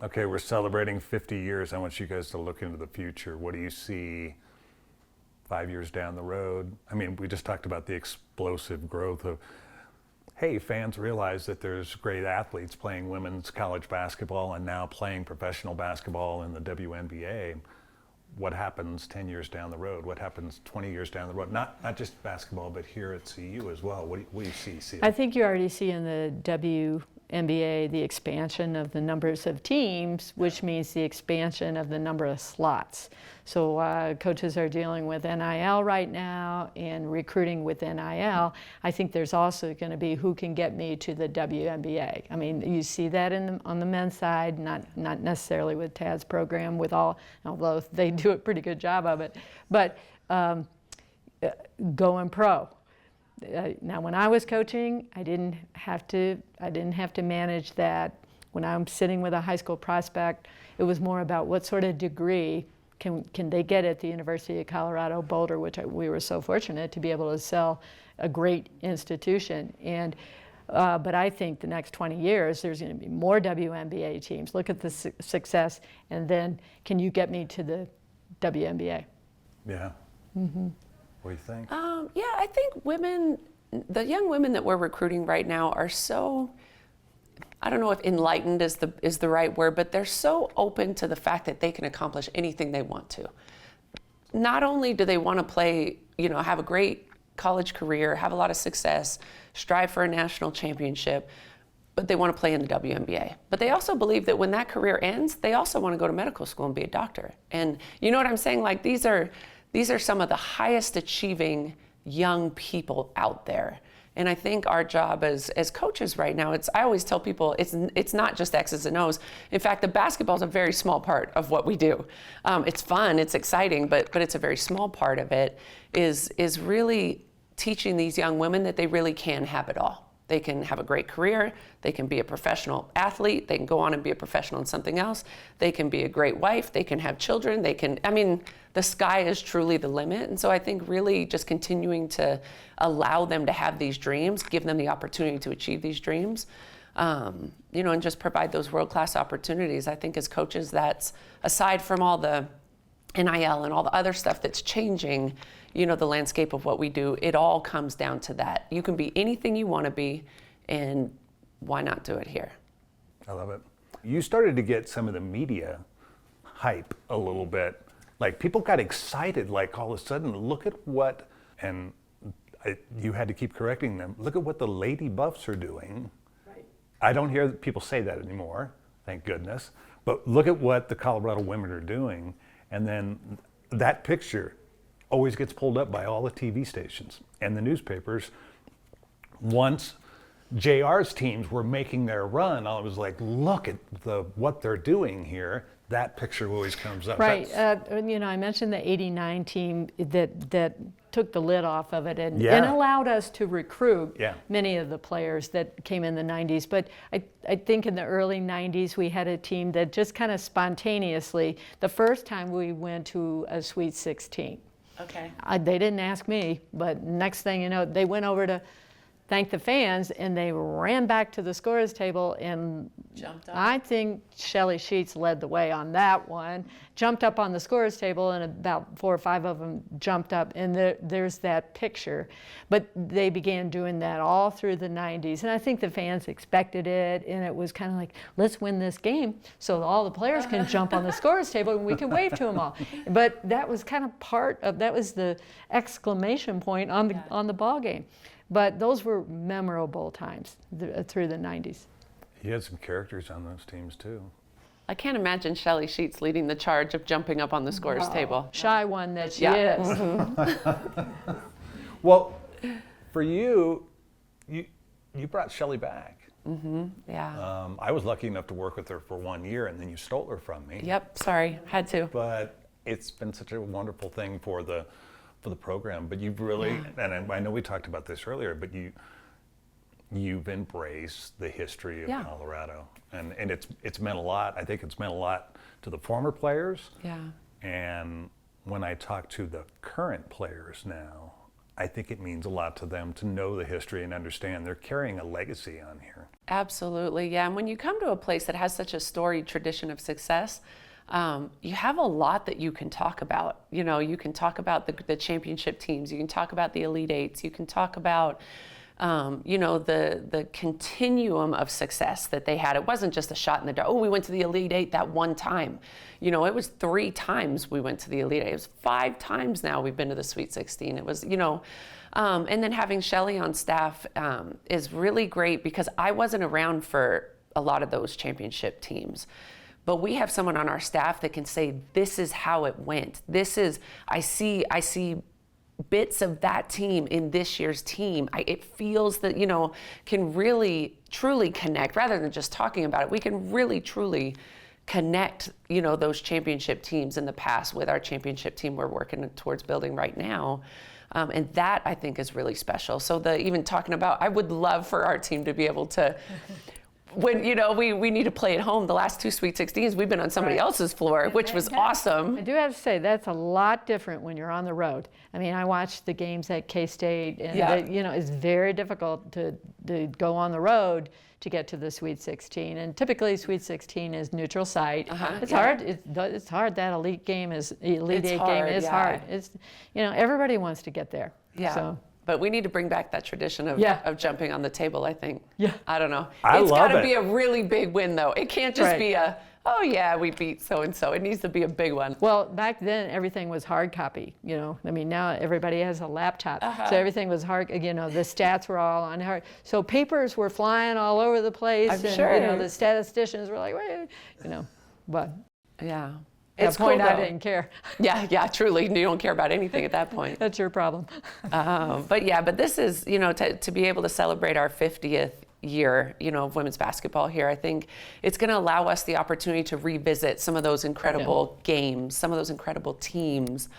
Okay, we're celebrating 50 years. I want you guys to look into the future. What do you see 5 years down the road? I mean, we just talked about the explosive growth of, hey, fans realize that there's great athletes playing women's college basketball and now playing professional basketball in the WNBA. What happens 10 years down the road? What happens 20 years down the road? Not just basketball, but here at CU as well. What do you see, Ceal? I think you already see in the WNBA the expansion of the numbers of teams, which means the expansion of the number of slots. So coaches are dealing with NIL right now and recruiting with NIL. I think there's also going to be who can get me to the WNBA. I mean, you see that on the men's side, not necessarily with Tad's program, although they do a pretty good job of it, but going pro. Now, when I was coaching, I didn't have to manage that. When I'm sitting with a high school prospect, it was more about what sort of degree can they get at the University of Colorado Boulder, which we were so fortunate to be able to sell a great institution. And but I think the next 20 years, there's going to be more WNBA teams. Look at the success, and then can you get me to the WNBA? Yeah. Mm-hmm. What do you think? Yeah, I think the young women that we're recruiting right now are so, I don't know if enlightened is the right word, but they're so open to the fact that they can accomplish anything they want to. Not only do they want to play, have a great college career, have a lot of success, strive for a national championship, but they want to play in the WNBA. But they also believe that when that career ends, they also want to go to medical school and be a doctor. And you know what I'm saying? Like these are some of the highest achieving young people out there. And I think our job as coaches right now, I always tell people it's not just X's and O's. In fact, the basketball is a very small part of what we do. It's fun, it's exciting, but it's a very small part of it is really teaching these young women that they really can have it all. They can have a great career, they can be a professional athlete, they can go on and be a professional in something else, they can be a great wife, they can have children, the sky is truly the limit. And so I think really just continuing to allow them to have these dreams, give them the opportunity to achieve these dreams, and just provide those world-class opportunities. I think as coaches, that's, aside from all the NIL and all the other stuff that's changing, the landscape of what we do, it all comes down to that. You can be anything you want to be, and why not do it here? I love it. You started to get some of the media hype a little bit. Like people got excited, like all of a sudden, look at what, and you had to keep correcting them, look at what the Lady Buffs are doing. Right. I don't hear people say that anymore, thank goodness. But look at what the Colorado women are doing. And then that picture always gets pulled up by all the TV stations and the newspapers. Once JR's teams were making their run, I was like, look at what they're doing here. That picture always comes up. Right. I mentioned the '89 team that took the lid off of it and allowed us to recruit many of the players that came in the '90s. But I think in the early '90s we had a team that just kind of spontaneously, the first time we went to a Sweet 16. Okay. They didn't ask me, but next thing you know, they went over to thank the fans, and they ran back to the scorers table and jumped up. I think Shelly Sheets led the way on that one. Jumped up on the scorers table, and about 4 or 5 of them jumped up, and there's that picture. But they began doing that all through the 90s, and I think the fans expected it, and it was kind of like, let's win this game so all the players can jump on the scorers table and we can wave to them all. But that was kind of that was the exclamation point on the ball game. But those were memorable times through the 90s. You had some characters on those teams too. I can't imagine Shelly Sheets leading the charge of jumping up on the scorer's table. Shy one that she is. Well, for you brought Shelly back. Mm-hmm. Yeah. I was lucky enough to work with her for 1 year, and then you stole her from me. Yep, sorry, had to. But it's been such a wonderful thing for the program. But you've really, and I know we talked about this earlier, but you've embraced the history of Colorado, and it's meant a lot. I think it's meant a lot to the former players. Yeah. And when I talk to the current players now, I think it means a lot to them to know the history and understand they're carrying a legacy on here. Absolutely, yeah. And when you come to a place that has such a storied tradition of success, you have a lot that you can talk about. You know, you can talk about the championship teams. You can talk about the Elite Eights. You can talk about, you know, the continuum of success that they had. It wasn't just a shot in the dark. Oh, we went to the Elite Eight that one time. You know, it was 3 times we went to the Elite Eight. It was 5 times now we've been to the Sweet 16. It was, you know, and then having Shelly on staff is really great because I wasn't around for a lot of those championship teams. But we have someone on our staff that can say, this is how it went. This is, I see bits of that team in this year's team. It feels that, you know, can really, truly connect, rather than just talking about it. We can really, truly connect, you know, those championship teams in the past with our championship team we're working towards building right now. And that, I think, is really special. So even talking about, I would love for our team to be able to, when, you know, we need to play at home, the last 2 Sweet 16s, we've been on somebody else's floor, which was awesome. I do have to say, that's a lot different when you're on the road. I mean, I watched the games at K-State, and you know, it's very difficult to go on the road to get to the Sweet 16. And typically, Sweet 16 is neutral site. It's hard. It's hard. That Elite Eight game is hard. It's, you know, everybody wants to get there. Yeah. So. But we need to bring back that tradition of jumping on the table, I think. Yeah. I don't know. It's got to be a really big win, though. It can't just be Right. oh, yeah, we beat so-and-so. It needs to be a big one. Well, back then, everything was hard copy, you know. I mean, now everybody has a laptop. So everything was hard, you know, the stats were all on hard. So papers were flying all over the place. I'm and, sure. you know, the statisticians were like, wait, you know, but Yeah. at It's that point, cool, I though. didn't care. Yeah, truly. You don't care about anything at that point. That's your problem. But this is, you know, to be able to celebrate our 50th year, you know, of women's basketball here, I think it's going to allow us the opportunity to revisit some of those incredible games, some of those incredible teams,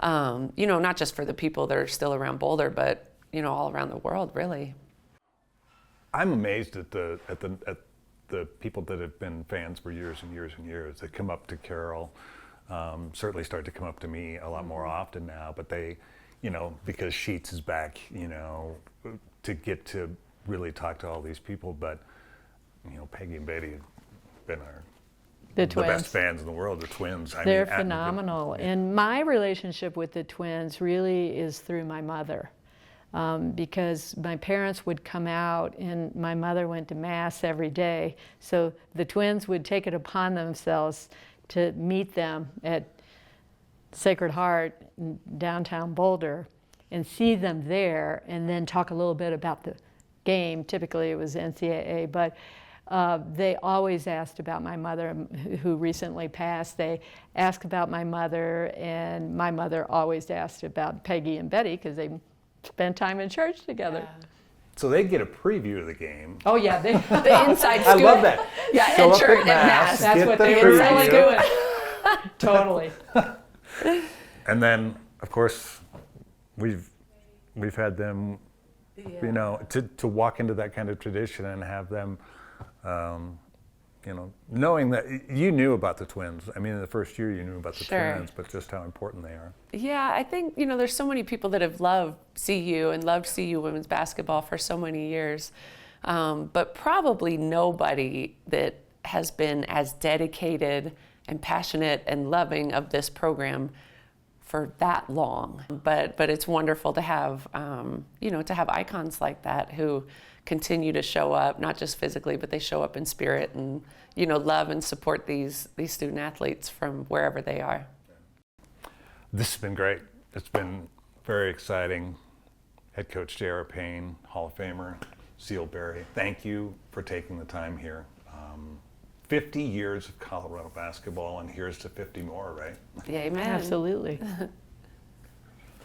you know, not just for the people that are still around Boulder, but, you know, all around the world, really. I'm amazed at the people that have been fans for years and years and years. They come up to Carol, certainly start to come up to me a lot more often now, but they, you know, because Sheets is back, you know, to get to really talk to all these people. But, you know, Peggy and Betty have been The the twins. best fans in the world, the twins. They're phenomenal. And my relationship with the twins really is through my mother. Because my parents would come out and my mother went to Mass every day. So the twins would take it upon themselves to meet them at Sacred Heart in downtown Boulder and see them there and then talk a little bit about the game. Typically it was NCAA, but they always asked about my mother, who recently passed. They asked about my mother, and my mother always asked about Peggy and Betty because they spend time in church together. Yeah. So they get a preview of the game. Oh yeah, The inside I scoop. love that. Yeah, Show and up church at and Mass. that's get what the they were really preview. doing. Totally. And then, of course, we've had them, you know, to walk into that kind of tradition and have them, you know, knowing that you knew about the twins. I mean, in the first year you knew about the Sure. twins, but just how important they are. Yeah, I think, you know, there's so many people that have loved CU and loved CU women's basketball for so many years, but probably nobody that has been as dedicated and passionate and loving of this program for that long. But it's wonderful to have, you know, to have icons like that who continue to show up, not just physically, but they show up in spirit and, you know, love and support these student athletes from wherever they are. This has been great. It's been very exciting. Head coach J.R. Payne, Hall of Famer, Ceal Berry, thank you for taking the time here. 50 years of Colorado basketball, and here's to 50 more, right? Yeah, amen. Absolutely.